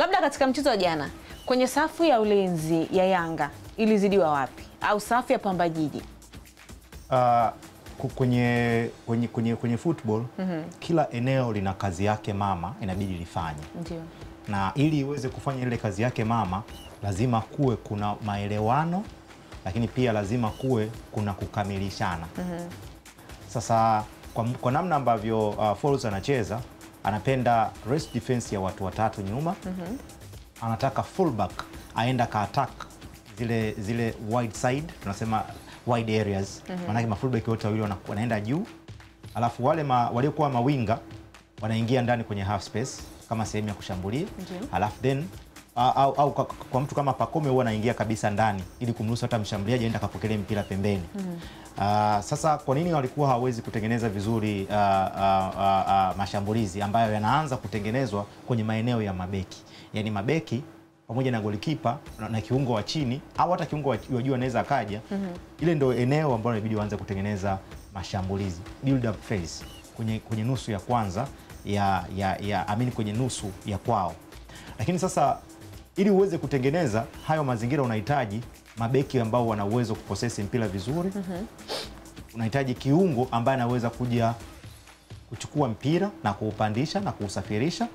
Labda katika mchezo wa jana kwenye safu ya ulinzi ya Yanga ilizidiwa wapi, au safu ya Pamba Jiji? Kwenye football kila eneo lina kazi yake mama, inabidi lifanye. Ndio. Na ili iweze kufanya ile kazi yake mama, lazima kuwe kuna maelewano, lakini pia lazima kuwe kuna kukamilishana. Sasa kwa namna ambavyo Folz anacheza, anapenda rest defense ya watu watatu nyuma. Anataka fullback aenda ka attack zile wide side, tunasema wide areas. Maana fullback wote wawili wanaenda juu, alafu wale waliokuwa mawinga wanaingia ndani kwenye half space kama sehemu ya kushambulia. Alafu then au kwa mtu kama Pacome huwa anaingia kabisa ndani ili kumruhusu hata mshambuliaji aende akapokelee mpira pembeni. Sasa kwa nini walikuwa hawezi kutengeneza vizuri mashambulizi ambayo yanaanza kutengenezwa kwenye maeneo ya mabeki? Yaani mabeki pamoja na golikipa na kiungo wa chini au hata kiungo wa juu anaweza akaja. Ile ndio eneo ambalo inabidi waanze kutengeneza mashambulizi, build up phase kwenye nusu ya kwanza kwenye nusu ya kwao. Lakini sasa ili uweze kutengeneza hayo mazingira unahitaji mabeki ambao wana uwezo kuposesi mpira vizuri. Unahitaji kiungo ambaye anaweza kuja kuchukua mpira na kuupandisha na kuusafirisha.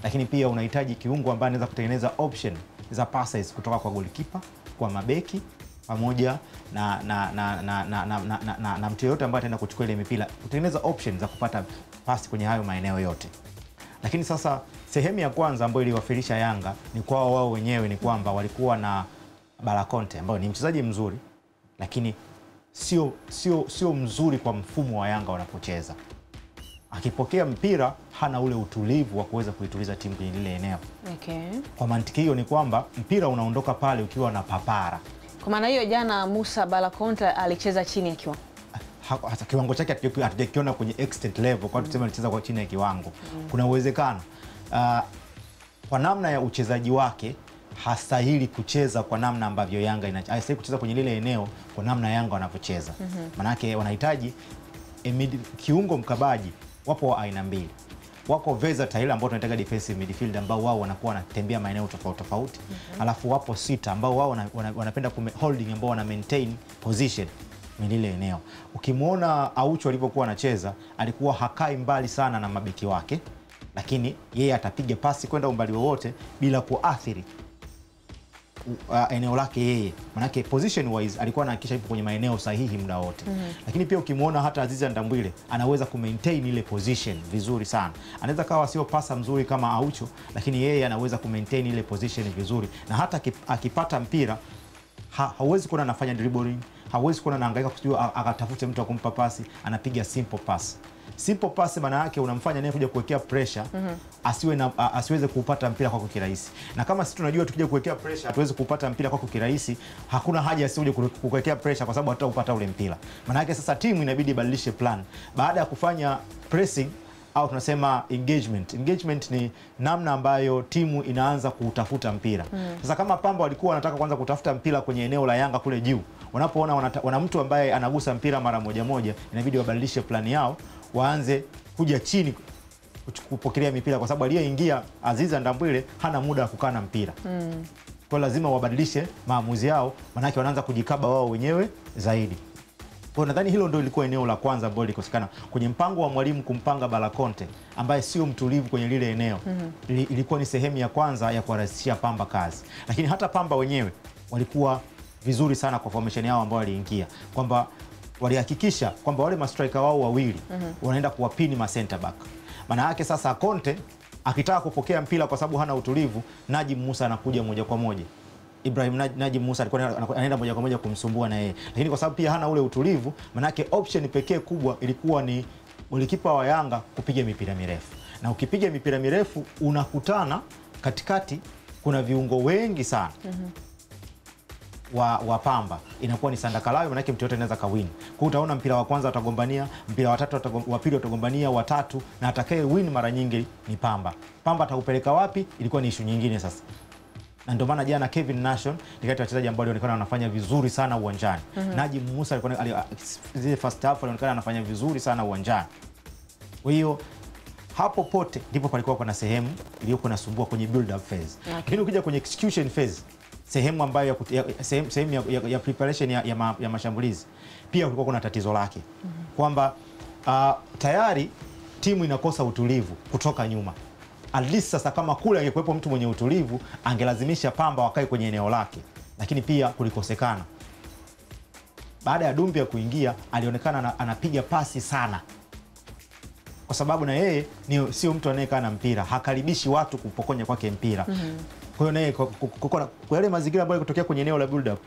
Lakini pia unahitaji kiungo ambaye anaweza kutengeneza option za passes kutoka kwa golikipa kwa mabeki pamoja na mtu yote ambaye ataenda kuchukua ile mipira, kutengeneza options za kupata pasi kwenye hayo maeneo yote. Lakini sasa sehemu ya kwanza ambayo iliwafilisha Yanga ni kwao wao wenyewe, ni kwamba walikuwa na Balakonte ambaye ni mchezaji mzuri, lakini sio mzuri kwa mfumo wa Yanga wanapocheza. Akipokea mpira hana ule utulivu wa kuweza kuituliza timu kwenye lile eneo. Kwa mantiki hiyo ni kwamba mpira unaondoka pale ukiwa na papara. Kwa maana hiyo jana Musa Balakonte alicheza chini ya kiwango. Hata kiwango chake hatujakiona kwenye extent level, kwa tuseme alicheza kwa chini ya kiwango. Kuna uwezekano kwa namna ya uchezaji wake hastahili kucheza kwa namna ambavyo Yanga hastahili kucheza kwenye lile eneo kwa namna Yanga wanavyocheza. Manake wanahitaji kiungo mkabaji. Wapo wa aina mbili. Wako versatile ambao tunataka defensive midfield ambao wao wanakuwa wanatembea maeneo tofauti tofauti. Alafu wapo sita ambao wao wanapenda holding, ambao wana maintain position kwenye lile eneo. Ukimwona Aucho alipokuwa anacheza, alikuwa hakai mbali sana na mabeki wake, lakini yeye atapiga pasi kwenda umbali wowote bila kuathiri eneo lake yeye. Manake position wise alikuwa anahakikisha yupo kwenye maeneo sahihi muda wote. Lakini pia ukimwona hata Aziza Ndambwile anaweza kumaintain ile position vizuri sana. Anaweza kawa sio pasa mzuri kama Aucho, lakini yeye anaweza kumaintain ile position vizuri, na hata akipata mpira hauwezi kuona anafanya dribbling, hauwezi kuona anahangaika kujua akatafute mtu akumpa pasi, anapiga simple pass. Simple pass maana yake unamfanya naye kuja kuwekea pressure, asiweze kupata mpira kwako kirahisi. Na kama sisi tunajua tukija kuwekea pressure hatuwezi kupata mpira kwako kirahisi, hakuna haja asije kuwekea pressure kwa sababu hata upata ule mpira. Maana yake sasa timu inabidi ibadilishe plan. Baada ya kufanya pressing au tunasema engagement. Engagement ni namna ambayo timu inaanza kutafuta mpira. Sasa kama Pamba walikuwa wanataka kwanza kutafuta mpira kwenye eneo la Yanga kule juu, wanapoona wana mtu ambaye anagusa mpira mara moja, inabidi wabadilishe plani yao, waanze kuja chini kupokelea mipira, kwa sababu aliyeingia Aziza Ndambwile hana muda wa kukaa na mpira. Kwa lazima wabadilishe maamuzi yao, maana yake wanaanza kujikaba wao wenyewe zaidi. Kwa nadhani hilo ndio lilikuwa eneo la kwanza ambalo lilikosekana kwenye mpango wa mwalimu kumpanga Balakonte ambaye sio mtulivu kwenye lile eneo. Ilikuwa ni sehemu ya kwanza ya kuwarahisishia Pamba kazi. Lakini hata Pamba wenyewe walikuwa vizuri sana kwa formation yao ambao waliingia, kwamba walihakikisha kwamba wale mastriker wao wawili wanaenda kuwapini ma center back. Maana yake sasa Conte akitaka kupokea mpira kwa sababu hana utulivu, Najim Musa anakuja moja kwa moja. Najim Musa alikuwa anaenda moja kwa moja kumsumbua na yeye. Lakini kwa sababu pia hana ule utulivu, maana yake option pekee kubwa ilikuwa ni golikipa wa Yanga kupiga mipira mirefu. Na ukipiga mipira mirefu unakutana katikati kuna viungo wengi sana. Wa Pamba inakuwa ni sandakalawe, maana yake mtu yote anaweza kawin. Kwa utaona mpira wa kwanza watagombania, mpira wa tatu wa pili watagombania, wa tatu, na atakaye win mara nyingi ni Pamba. Pamba atakupeleka wapi ilikuwa ni issue nyingine sasa. Na ndio maana jana Kevin Nation ni kati ya wachezaji ambao walionekana wanafanya vizuri sana uwanjani. Najim Musa alikuwa zile first half alionekana anafanya vizuri sana uwanjani. Kwa hiyo Hapo pote ndipo palikuwa kuna sehemu iliyokuwa inasumbua kwenye build up phase. Lakini ukija kwenye execution phase, sehemu ambayo sehemu ya preparation ya mashambulizi, pia kulikuwa kuna tatizo lake. Kwamba tayari timu inakosa utulivu kutoka nyuma. At least sasa kama kule angekuwepo mtu mwenye utulivu, angelazimisha Pamba wakae kwenye eneo lake. Lakini pia kulikosekana. Baada ya Dumbia kuingia, alionekana anapiga pasi sana. Kwa sababu na yeye sio mtu anayekaa na mpira, hakaribishi watu kupokonya kwake mpira. Kwa hiyo naye kwa yale mazingira ambayo kutokea kwenye eneo la build up,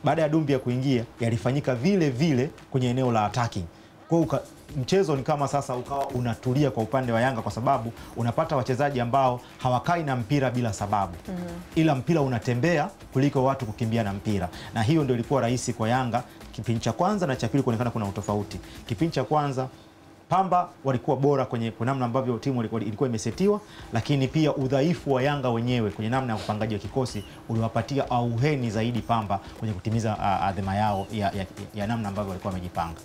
baada ya Dumbia kuingia, yalifanyika vile vile kwenye eneo la attacking. Kwa hiyo mchezo ni kama sasa ukawa unatulia kwa upande wa Yanga, kwa sababu unapata wachezaji ambao hawakai na mpira bila sababu. Ila mpira unatembea kuliko watu kukimbia na mpira. Na hiyo ndio ilikuwa rahisi kwa Yanga kipindi cha kwanza, na cha pili kuonekana kuna utofauti. Kipindi cha kwanza Pamba walikuwa bora kwenye namna ambavyo timu ilikuwa imesetiwa, lakini pia udhaifu wa Yanga wenyewe kwenye namna ya upangaji wa kikosi uliwapatia auheni zaidi Pamba kwenye kutimiza adhima yao ya namna ambavyo walikuwa wamejipanga.